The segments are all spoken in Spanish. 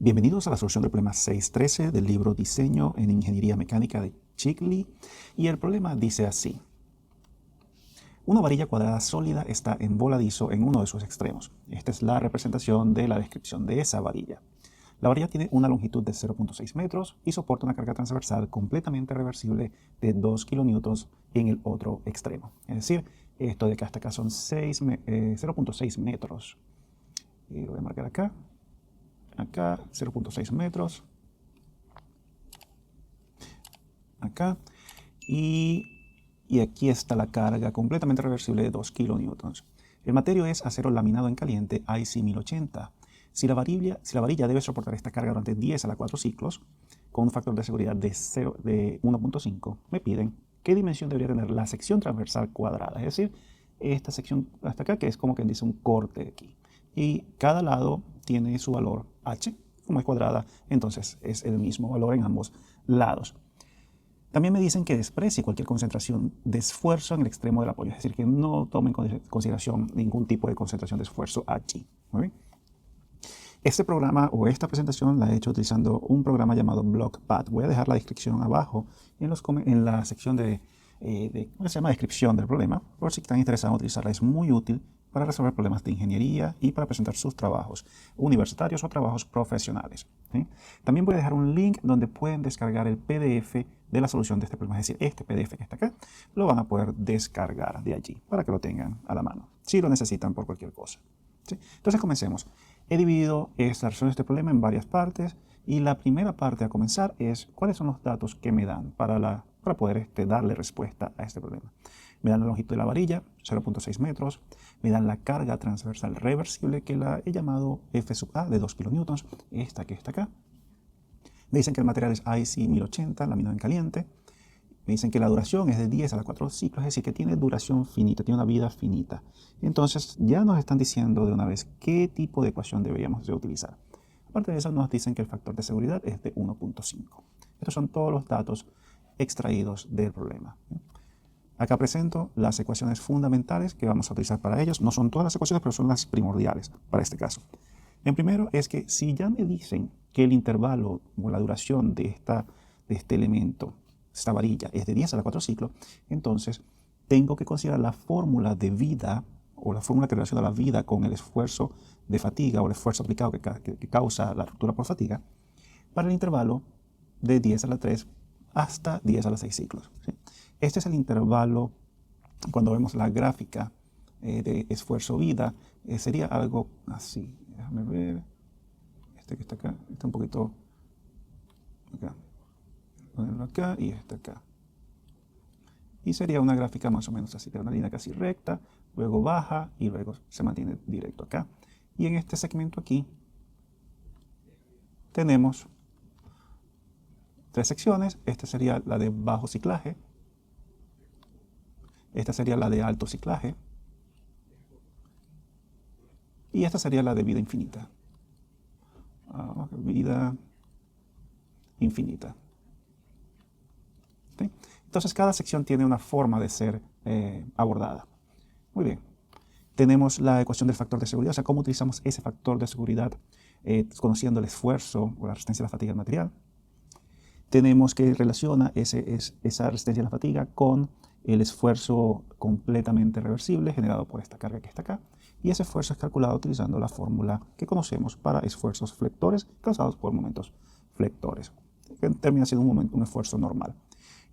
Bienvenidos a la solución del problema 613 del libro Diseño en Ingeniería Mecánica de Chicli. Y el problema dice así. Una varilla cuadrada sólida está en voladizo en uno de sus extremos. Esta es la representación de la descripción de esa varilla. La varilla tiene una longitud de 0.6 metros y soporta una carga transversal completamente reversible de 2 kilonewtons en el otro extremo. Es decir, esto de acá hasta acá son 0.6 metros. Y lo voy a marcar acá. Acá, 0.6 metros. Acá. Y aquí está la carga completamente reversible de 2 kilonewtons. El material es acero laminado en caliente IC 1080. Si la varilla debe soportar esta carga durante 10 a la 4 ciclos, con un factor de seguridad de 1.5, me piden qué dimensión debería tener la sección transversal cuadrada. Es decir, esta sección hasta acá, que es como quien dice un corte aquí. Y cada lado tiene su valor h, como es cuadrada, entonces es el mismo valor en ambos lados. También me dicen que desprecie cualquier concentración de esfuerzo en el extremo del apoyo, es decir, que no tomen en consideración ningún tipo de concentración de esfuerzo allí. ¿Okay? Este programa o esta presentación la he hecho utilizando un programa llamado BlockPad. Voy a dejar la descripción abajo en la sección de ¿cómo se llama? Descripción del problema, por si están interesados en utilizarla. Es muy útil para resolver problemas de ingeniería y para presentar sus trabajos universitarios o trabajos profesionales. ¿Sí? También voy a dejar un link donde pueden descargar el PDF de la solución de este problema. Es decir, este PDF que está acá, lo van a poder descargar de allí para que lo tengan a la mano, si lo necesitan por cualquier cosa. ¿Sí? Entonces comencemos. He dividido esta resolución de este problema en varias partes y la primera parte a comenzar es cuáles son los datos que me dan para poder darle respuesta a este problema. Me dan la longitud de la varilla, 0.6 metros, me dan la carga transversal reversible que la he llamado F sub A de 2 kilonewtons, esta que está acá. Me dicen que el material es IC 1080, laminado en caliente. Me dicen que la duración es de 10 a la 4 ciclos, es decir, que tiene duración finita, tiene una vida finita. Entonces ya nos están diciendo de una vez qué tipo de ecuación deberíamos de utilizar. Aparte de eso, nos dicen que el factor de seguridad es de 1.5. Estos son todos los datos extraídos del problema. Acá presento las ecuaciones fundamentales que vamos a utilizar para ellos. No son todas las ecuaciones, pero son las primordiales para este caso. El primero es que si ya me dicen que el intervalo o la duración de este elemento, esta varilla, es de 10 a la 4 ciclos, entonces tengo que considerar la fórmula de vida o la fórmula que relaciona la vida con el esfuerzo de fatiga o el esfuerzo aplicado que causa la ruptura por fatiga para el intervalo de 10 a la 3 hasta 10 a la 6 ciclos. ¿Sí? Este es el intervalo cuando vemos la gráfica de esfuerzo-vida. Sería algo así. Déjame ver. Este que está acá, está un poquito acá. Ponerlo acá y este acá. Y sería una gráfica más o menos así, una línea casi recta, luego baja y luego se mantiene directo acá. Y en este segmento aquí tenemos 3 secciones. Esta sería la de bajo ciclaje. Esta sería la de alto ciclaje. Y esta sería la de vida infinita. Vida infinita. ¿Sí? Entonces cada sección tiene una forma de ser abordada. Muy bien. Tenemos la ecuación del factor de seguridad, o sea, cómo utilizamos ese factor de seguridad conociendo el esfuerzo o la resistencia a la fatiga del material. Tenemos que relaciona esa resistencia a la fatiga con el esfuerzo completamente reversible generado por esta carga que está acá. Y ese esfuerzo es calculado utilizando la fórmula que conocemos para esfuerzos flectores causados por momentos flectores, que termina siendo un esfuerzo normal.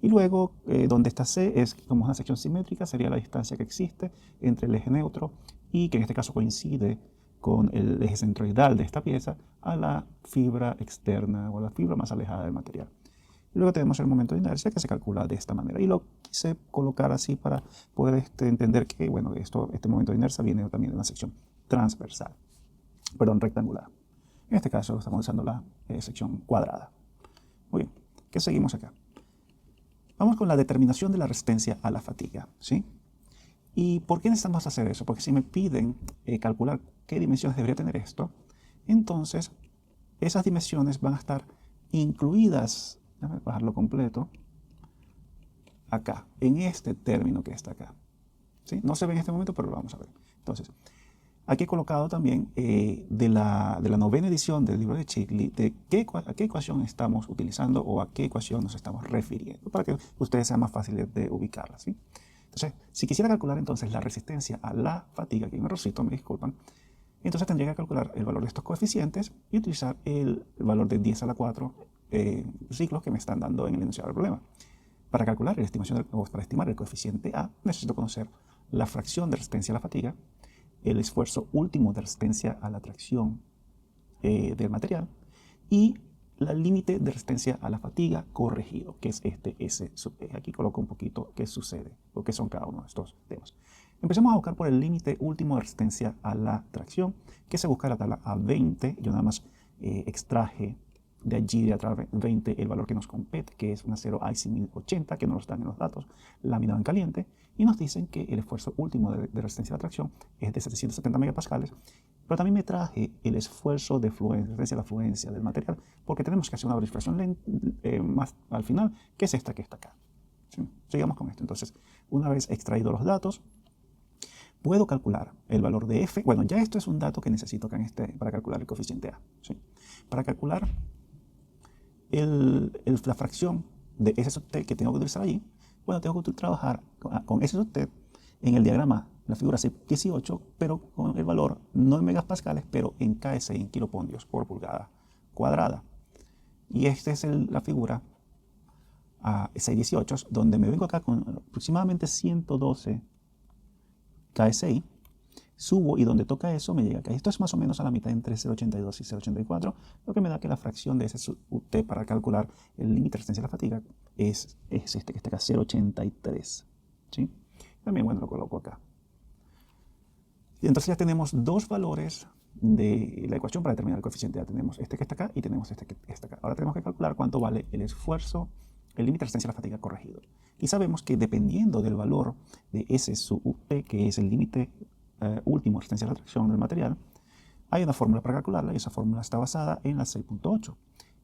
Y luego, donde está C es como una sección simétrica, sería la distancia que existe entre el eje neutro y que en este caso coincide con el eje centroidal de esta pieza a la fibra externa o a la fibra más alejada del material. Y luego tenemos el momento de inercia que se calcula de esta manera. Y lo quise colocar así para poder entender que bueno, este momento de inercia viene también de una sección transversal, perdón, rectangular. En este caso estamos usando la sección cuadrada. Muy bien, ¿qué seguimos acá? Vamos con la determinación de la resistencia a la fatiga, ¿sí? ¿Y por qué necesitamos hacer eso? Porque si me piden calcular qué dimensiones debería tener esto, entonces esas dimensiones van a estar incluidas, déjame bajarlo completo, acá, en este término que está acá. ¿Sí? No se ve en este momento, pero lo vamos a ver. Entonces, Aquí he colocado también de la novena edición del libro de Chicli, de a qué ecuación estamos utilizando o a qué ecuación nos estamos refiriendo, para que ustedes sean más fáciles de ubicarla, ¿sí? Entonces, si quisiera calcular entonces la resistencia a la fatiga, aquí hay un errorcito, me disculpan, entonces tendría que calcular el valor de estos coeficientes y utilizar el valor de 10 a la 4 ciclos que me están dando en el enunciado del problema. Para calcular la estimación o para estimar el coeficiente A, necesito conocer la fracción de resistencia a la fatiga, el esfuerzo último de resistencia a la tracción del material y el límite de resistencia a la fatiga corregido, que es este S sub E. Aquí coloco un poquito qué sucede o qué son cada uno de estos temas. Empecemos a buscar por el límite último de resistencia a la tracción, que se busca en la tabla A20. Yo nada más extraje de allí de atrás 20 el valor que nos compete, que es un acero IC 1080, que nos dan en los datos, laminado en caliente, y nos dicen que el esfuerzo último de resistencia a la tracción es de 770 megapascales, pero también me traje el esfuerzo de resistencia a la fluencia del material, porque tenemos que hacer una verificación más al final, que es esta que está acá. ¿Sí? Sigamos con esto. Entonces, una vez extraído los datos, puedo calcular el valor de F. Bueno, ya esto es un dato que necesito acá para calcular el coeficiente A. ¿Sí? Para calcular la fracción de S sub t que tengo que utilizar allí, bueno, tengo que trabajar con S sub t en el diagrama, la figura C18, pero con el valor no en megapascales, pero en KSI, en kilopondios por pulgada cuadrada. Y esta es la figura C18, donde me vengo acá con aproximadamente 112 KSI, subo y donde toca eso me llega acá. Esto es más o menos a la mitad entre 0,82 y 0,84, lo que me da que la fracción de ese T para calcular el límite de resistencia a la fatiga es este que está acá, 0,83. ¿Sí? También, bueno, lo coloco acá. Y entonces ya tenemos dos valores de la ecuación para determinar el coeficiente. Ya tenemos este que está acá y tenemos este que está acá. Ahora tenemos que calcular cuánto vale el esfuerzo, el límite de resistencia a la fatiga corregido. Y sabemos que dependiendo del valor de S sub T, que es el límite último de resistencia a la tracción del material, hay una fórmula para calcularla y esa fórmula está basada en la 6.8.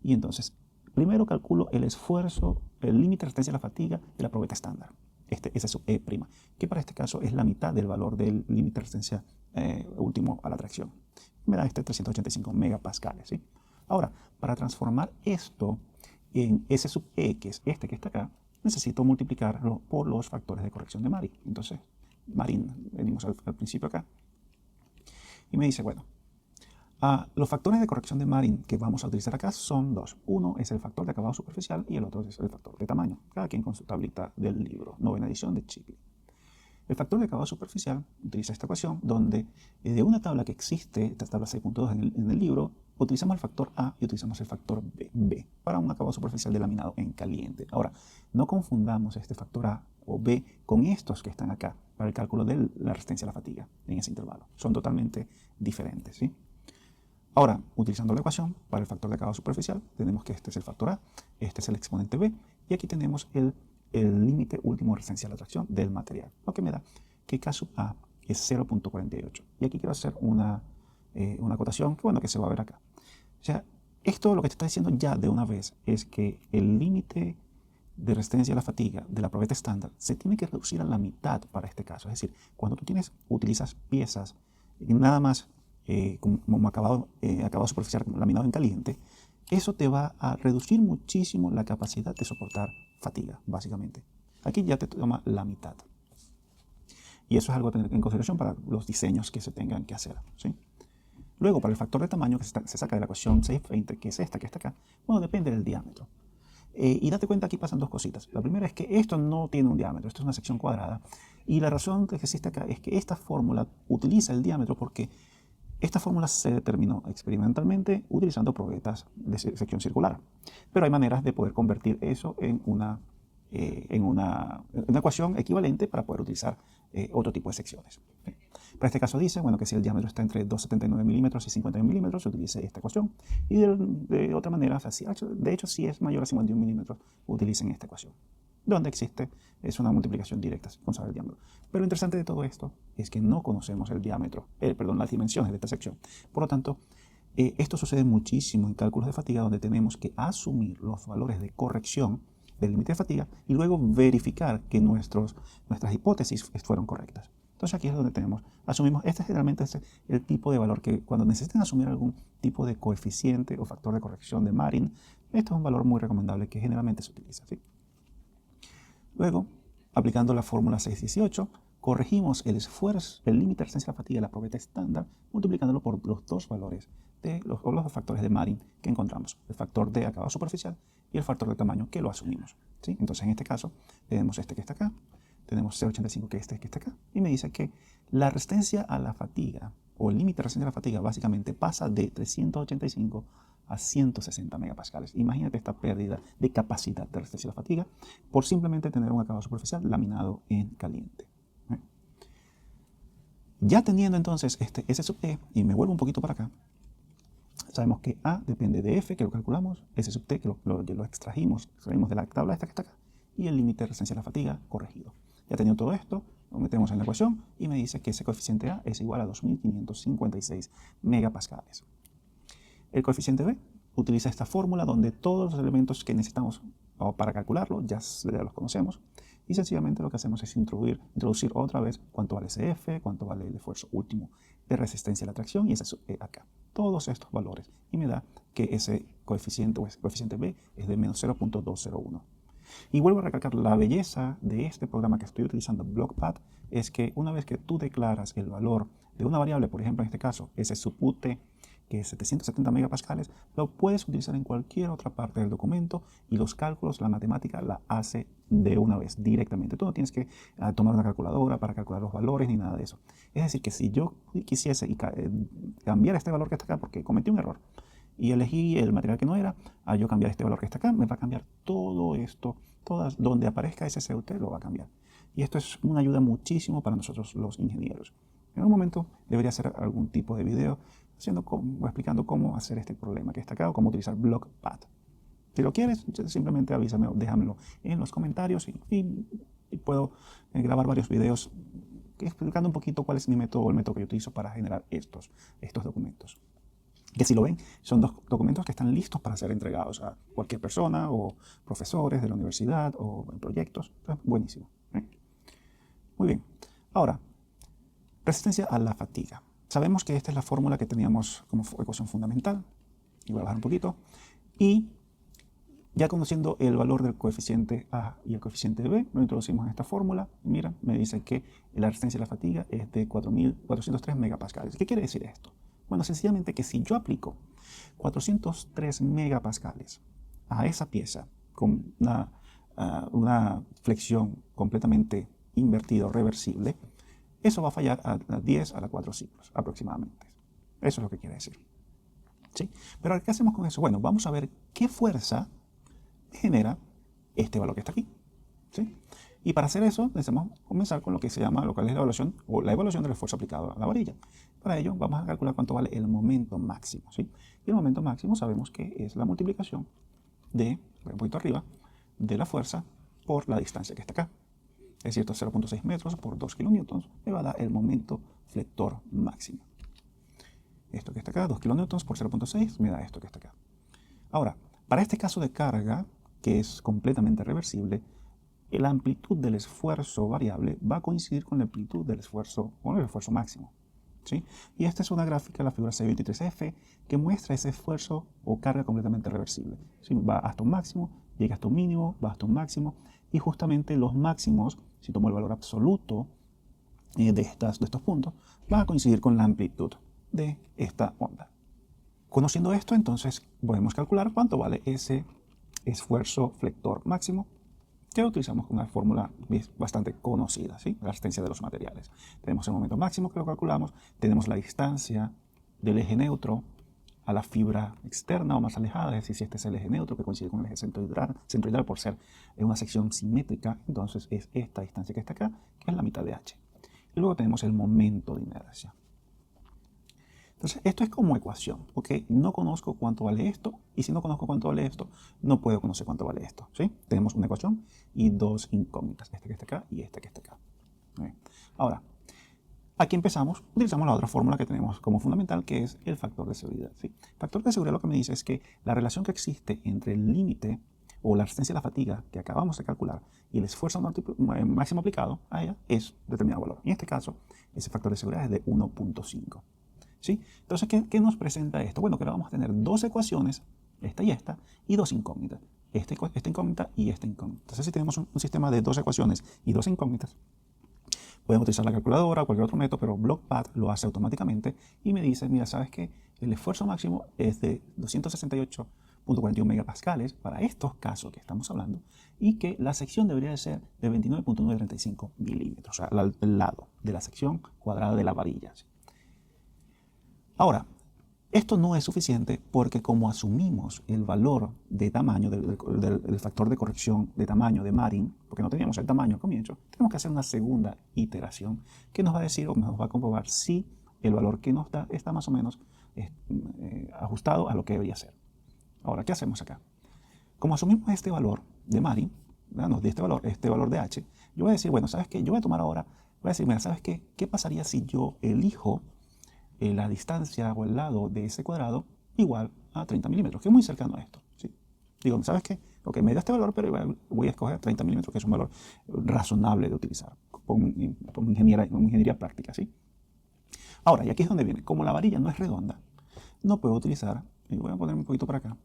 Y entonces, primero calculo el esfuerzo, el límite de resistencia a la fatiga de la probeta estándar. Este S sub E', que para este caso es la mitad del valor del límite de resistencia último a la tracción. Me da 385 megapascales. ¿Sí? Ahora, para transformar esto en S sub E, que es este que está acá, necesito multiplicarlo por los factores de corrección de Marin. Entonces, Marin, venimos al principio acá, y me dice, bueno, los factores de corrección de Marin que vamos a utilizar acá son dos. Uno es el factor de acabado superficial y el otro es el factor de tamaño. Cada quien con su tablita del libro, novena edición de Chicli. El factor de acabado superficial utiliza esta ecuación donde de una tabla que existe, esta tabla 6.2 en el libro, utilizamos el factor A y utilizamos el factor B para un acabado superficial de laminado en caliente. Ahora, no confundamos este factor A o B con estos que están acá para el cálculo de la resistencia a la fatiga en ese intervalo. Son totalmente diferentes, ¿sí? Ahora, utilizando la ecuación para el factor de acabado superficial, tenemos que este es el factor A, este es el exponente B, y aquí tenemos el límite último de resistencia a la tracción del material, lo que me da que K sub A es 0.48. Y aquí quiero hacer una acotación que, bueno, que se va a ver acá. O sea, esto lo que te está diciendo ya de una vez es que el límite de resistencia a la fatiga de la probeta estándar se tiene que reducir a la mitad para este caso. Es decir, cuando tú utilizas piezas nada más como acabado superficial, laminado en caliente, eso te va a reducir muchísimo la capacidad de soportar fatiga, básicamente. Aquí ya te toma la mitad. Y eso es algo a tener en consideración para los diseños que se tengan que hacer, ¿sí? Luego, para el factor de tamaño que se saca de la ecuación 620, que es esta que está acá, bueno, depende del diámetro. Y date cuenta, aquí pasan dos cositas. La primera es que esto no tiene un diámetro, esto es una sección cuadrada. Y la razón que existe acá es que esta fórmula utiliza el diámetro porque esta fórmula se determinó experimentalmente utilizando probetas de sección circular. Pero hay maneras de poder convertir eso en una ecuación equivalente para poder utilizar otro tipo de secciones. Para este caso dice, bueno, que si el diámetro está entre 2,79 milímetros y 51 milímetros, se utilice esta ecuación. Y de otra manera, o sea, de hecho, si es mayor a 51 milímetros, utilicen esta ecuación. Donde existe es una multiplicación directa con saber el diámetro. Pero lo interesante de todo esto es que no conocemos el diámetro, las dimensiones de esta sección. Por lo tanto, esto sucede muchísimo en cálculos de fatiga donde tenemos que asumir los valores de corrección del límite de fatiga y luego verificar que nuestras hipótesis fueron correctas. Entonces aquí es donde asumimos, este generalmente es el tipo de valor que cuando necesiten asumir algún tipo de coeficiente o factor de corrección de Marin, este es un valor muy recomendable que generalmente se utiliza, ¿sí? Luego, aplicando la fórmula 618, corregimos el esfuerzo, el límite de resistencia a la fatiga de la probeta estándar, multiplicándolo por los dos valores los dos factores de Marin que encontramos, el factor de acabado superficial y el factor de tamaño que lo asumimos, ¿sí? Entonces, en este caso, tenemos este que está acá, tenemos 0,85 que está acá, y me dice que la resistencia a la fatiga, o el límite de resistencia a la fatiga, básicamente pasa de 385 a 160 megapascales. Imagínate esta pérdida de capacidad de resistencia a la fatiga por simplemente tener un acabado superficial laminado en caliente. Ya teniendo entonces este S sub T, y me vuelvo un poquito para acá, sabemos que A depende de F, que lo calculamos, S sub T, que lo extrajimos de la tabla esta que está acá, y el límite de resistencia a la fatiga corregido. Ya teniendo todo esto, lo metemos en la ecuación y me dice que ese coeficiente A es igual a 2556 megapascales. El coeficiente B utiliza esta fórmula donde todos los elementos que necesitamos para calcularlo ya los conocemos, y sencillamente lo que hacemos es introducir otra vez cuánto vale ese F, cuánto vale el esfuerzo último de resistencia a la tracción y ese sub E acá. Todos estos valores, y me da que ese coeficiente B es de menos 0.201. Y vuelvo a recalcar, la belleza de este programa que estoy utilizando, BlockPath, es que una vez que tú declaras el valor de una variable, por ejemplo en este caso, ese sub UT, que es 770 megapascales, lo puedes utilizar en cualquier otra parte del documento y los cálculos, la matemática la hace de una vez, directamente. Tú no tienes que tomar una calculadora para calcular los valores ni nada de eso. Es decir, que si yo quisiese cambiar este valor que está acá porque cometí un error y elegí el material que no era, yo cambiar este valor que está acá, me va a cambiar todo esto, donde aparezca ese CUT lo va a cambiar. Y esto es una ayuda muchísimo para nosotros los ingenieros. En un momento debería hacer algún tipo de video explicando cómo hacer este problema que está acá o cómo utilizar BlockPath. Si lo quieres, simplemente avísame o déjamelo en los comentarios y puedo grabar varios videos explicando un poquito cuál es mi método o el método que yo utilizo para generar estos documentos. Que si lo ven, son dos documentos que están listos para ser entregados a cualquier persona o profesores de la universidad o en proyectos. Entonces, buenísimo. Muy bien. Ahora, resistencia a la fatiga. Sabemos que esta es la fórmula que teníamos como ecuación fundamental. Y voy a bajar un poquito. Y ya conociendo el valor del coeficiente A y el coeficiente B, lo introducimos en esta fórmula. Mira, me dice que la resistencia a la fatiga es de 4.403 megapascales. ¿Qué quiere decir esto? Bueno, sencillamente que si yo aplico 403 megapascales a esa pieza con una flexión completamente invertida o reversible, eso va a fallar a 10 a la 4 ciclos aproximadamente. Eso es lo que quiere decir. ¿Sí? Pero ¿qué hacemos con eso? Bueno, vamos a ver qué fuerza genera este valor que está aquí. ¿Sí? Y para hacer eso necesitamos comenzar con lo que se llama, lo que es la evaluación o la evaluación del esfuerzo aplicado a la varilla. Para ello vamos a calcular cuánto vale el momento máximo. ¿Sí? Y el momento máximo sabemos que es la multiplicación de, un poquito arriba, de la fuerza por la distancia que está acá. Es decir, 0.6 metros por 2 kilonewtons me va a dar el momento flector máximo. Esto que está acá, 2 kilonewtons por 0.6 me da esto que está acá. Ahora, para este caso de carga, que es completamente reversible, la amplitud del esfuerzo variable va a coincidir con la amplitud del esfuerzo, con el esfuerzo máximo. ¿Sí? Y esta es una gráfica, la figura C23F, que muestra ese esfuerzo o carga completamente reversible. ¿Sí? Va hasta un máximo, llega hasta un mínimo, va hasta un máximo, y justamente los máximos, si tomo el valor absoluto de estos puntos, va a coincidir con la amplitud de esta onda. Conociendo esto, entonces podemos calcular cuánto vale ese esfuerzo flector máximo, que utilizamos con una fórmula bastante conocida, ¿sí? La resistencia de los materiales. Tenemos el momento máximo que lo calculamos, tenemos la distancia del eje neutro a la fibra externa o más alejada, es decir, si este es el eje neutro que coincide con el eje centroidal por ser una sección simétrica, entonces es esta distancia que está acá, que es la mitad de h. Y luego tenemos el momento de inercia. Entonces, esto es como ecuación, ¿ok? No conozco cuánto vale esto, y si no conozco cuánto vale esto, no puedo conocer cuánto vale esto, ¿sí? Tenemos una ecuación y dos incógnitas, esta que está acá y esta que está acá. Ahora, aquí utilizamos la otra fórmula que tenemos como fundamental, que es el factor de seguridad, ¿sí? El factor de seguridad lo que me dice es que la relación que existe entre el límite o la resistencia a la fatiga que acabamos de calcular y el esfuerzo máximo aplicado a ella es determinado valor. En este caso, ese factor de seguridad es de 1.5. ¿Sí? Entonces, ¿qué nos presenta esto? Bueno, que ahora vamos a tener dos ecuaciones, esta y dos incógnitas. Esta incógnita y esta incógnita. Entonces, si tenemos un sistema de dos ecuaciones y dos incógnitas, podemos utilizar la calculadora o cualquier otro método, pero BlockPath lo hace automáticamente y me dice, mira, ¿sabes qué? El esfuerzo máximo es de 268.41 megapascales para estos casos que estamos hablando y que la sección debería de ser de 29.935 milímetros, o sea, el lado de la sección cuadrada de la varilla. ¿Sí? Ahora, esto no es suficiente porque como asumimos el valor de tamaño del factor de corrección de tamaño de Marin, porque no teníamos el tamaño al comienzo, tenemos que hacer una segunda iteración que nos va a decir o nos va a comprobar si el valor que nos da está más o menos ajustado a lo que debería ser. Ahora, ¿qué hacemos acá? Como asumimos este valor de Marin, nos dio este valor de H, yo voy a decir, bueno, ¿sabes qué? Yo voy a tomar ahora, voy a decir, mira, ¿sabes qué? ¿Qué pasaría si yo elijo la distancia o el lado de ese cuadrado igual a 30 milímetros, que es muy cercano a esto? ¿Sí? Digo, ¿sabes qué? Ok, me da este valor, pero voy a escoger 30 milímetros, que es un valor razonable de utilizar con ingeniería práctica. ¿Sí? Ahora, y aquí es donde viene, como la varilla no es redonda, no puedo utilizar, y voy a poner un poquito para acá,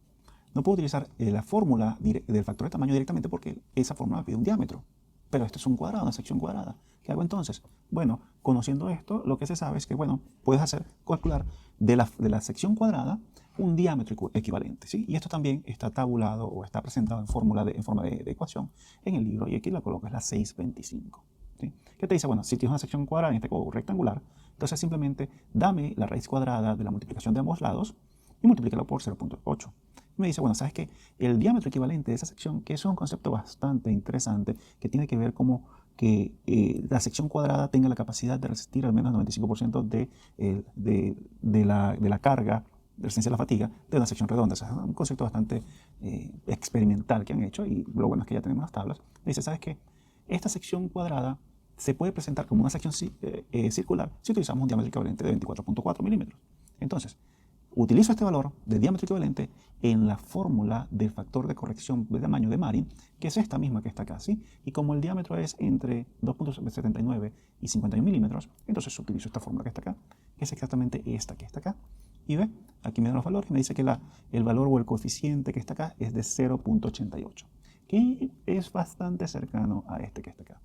no puedo utilizar la fórmula del factor de tamaño directamente porque esa fórmula pide un diámetro. Pero esto es un cuadrado, una sección cuadrada. ¿Qué hago entonces? Bueno, conociendo esto, lo que se sabe es que, bueno, puedes calcular de la sección cuadrada un diámetro equivalente. ¿Sí? Y esto también está tabulado o está presentado en forma de ecuación en el libro. Y aquí la coloco, es la 625. ¿Sí? ¿Qué te dice? Bueno, si tienes una sección cuadrada, en este caso rectangular, entonces simplemente dame la raíz cuadrada de la multiplicación de ambos lados y multiplícalo por 0.8. Me dice, bueno, ¿sabes qué? El diámetro equivalente de esa sección, que es un concepto bastante interesante, que tiene que ver como que la sección cuadrada tenga la capacidad de resistir al menos el 95% de la carga de resistencia a la fatiga de una sección redonda. O sea, es un concepto bastante experimental que han hecho y lo bueno es que ya tenemos las tablas. Me dice, ¿sabes qué? Esta sección cuadrada se puede presentar como una sección circular si utilizamos un diámetro equivalente de 24.4 milímetros. Entonces, utilizo este valor de diámetro equivalente en la fórmula del factor de corrección de tamaño de Marin, que es esta misma que está acá, ¿sí? Y como el diámetro es entre 2.79 y 51 milímetros, entonces utilizo esta fórmula que está acá, que es exactamente esta que está acá. Y ve, aquí me dan los valores, me dice que el valor o el coeficiente que está acá es de 0.88, que es bastante cercano a este que está acá.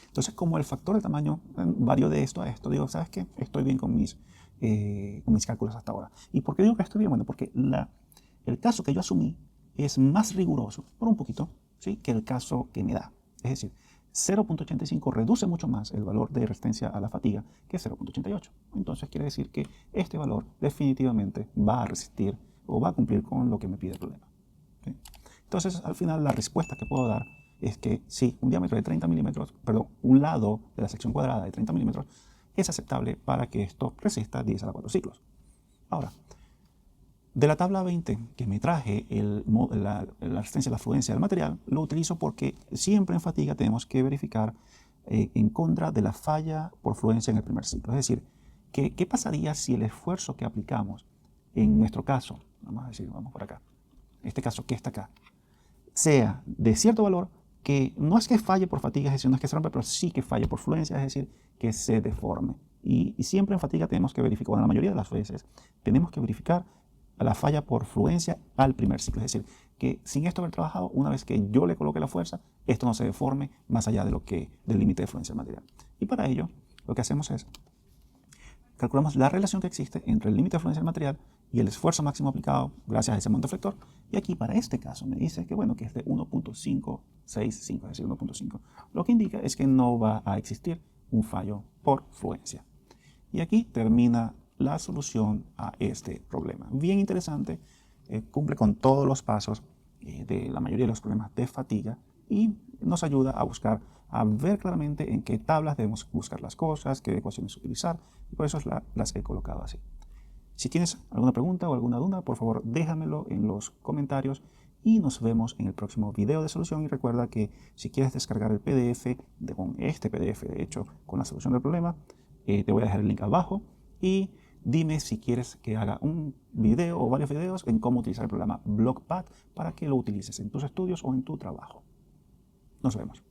Entonces, como el factor de tamaño varió de esto a esto, digo, ¿sabes qué? Estoy bien con mis cálculos hasta ahora. ¿Y por qué digo que estoy bien? Bueno, porque el caso que yo asumí es más riguroso, por un poquito, ¿sí? Que el caso que me da. Es decir, 0.85 reduce mucho más el valor de resistencia a la fatiga que 0.88. Entonces quiere decir que este valor definitivamente va a resistir o va a cumplir con lo que me pide el problema. ¿Sí? Entonces, al final, la respuesta que puedo dar es que sí, un diámetro de 30 milímetros, perdón, un lado de la sección cuadrada de 30 milímetros es aceptable para que esto resista 10 a la 4 ciclos. Ahora, de la tabla 20 que me traje la resistencia a la fluencia del material, lo utilizo porque siempre en fatiga tenemos que verificar en contra de la falla por fluencia en el primer ciclo. Es decir, ¿qué pasaría si el esfuerzo que aplicamos en nuestro caso, vamos por acá, este caso que está acá, sea de cierto valor que no es que falle por fatiga, es decir, no es que se rompa, pero sí que falle por fluencia, es decir, que se deforme. Y siempre en fatiga tenemos que verificar, bueno, la mayoría de las veces, tenemos que verificar la falla por fluencia al primer ciclo. Es decir, que sin esto haber trabajado, una vez que yo le coloque la fuerza, esto no se deforme más allá del límite de fluencia del material. Y para ello, lo que hacemos es, calculamos la relación que existe entre el límite de fluencia del material y el esfuerzo máximo aplicado gracias a ese momento flector. Y aquí para este caso me dice que, bueno, que es de 1.565, es decir, 1.5. Lo que indica es que no va a existir un fallo por fluencia. Y aquí termina la solución a este problema. Bien interesante, cumple con todos los pasos de la mayoría de los problemas de fatiga y nos ayuda a ver claramente en qué tablas debemos buscar las cosas, qué ecuaciones utilizar, y por eso las he colocado así. Si tienes alguna pregunta o alguna duda, por favor déjamelo en los comentarios y nos vemos en el próximo video de solución. Y recuerda que si quieres descargar el PDF, con este PDF de hecho, con la solución del problema, te voy a dejar el link abajo y Dime si quieres que haga un video o varios videos en cómo utilizar el programa BlockPad para que lo utilices en tus estudios o en tu trabajo. Nos vemos.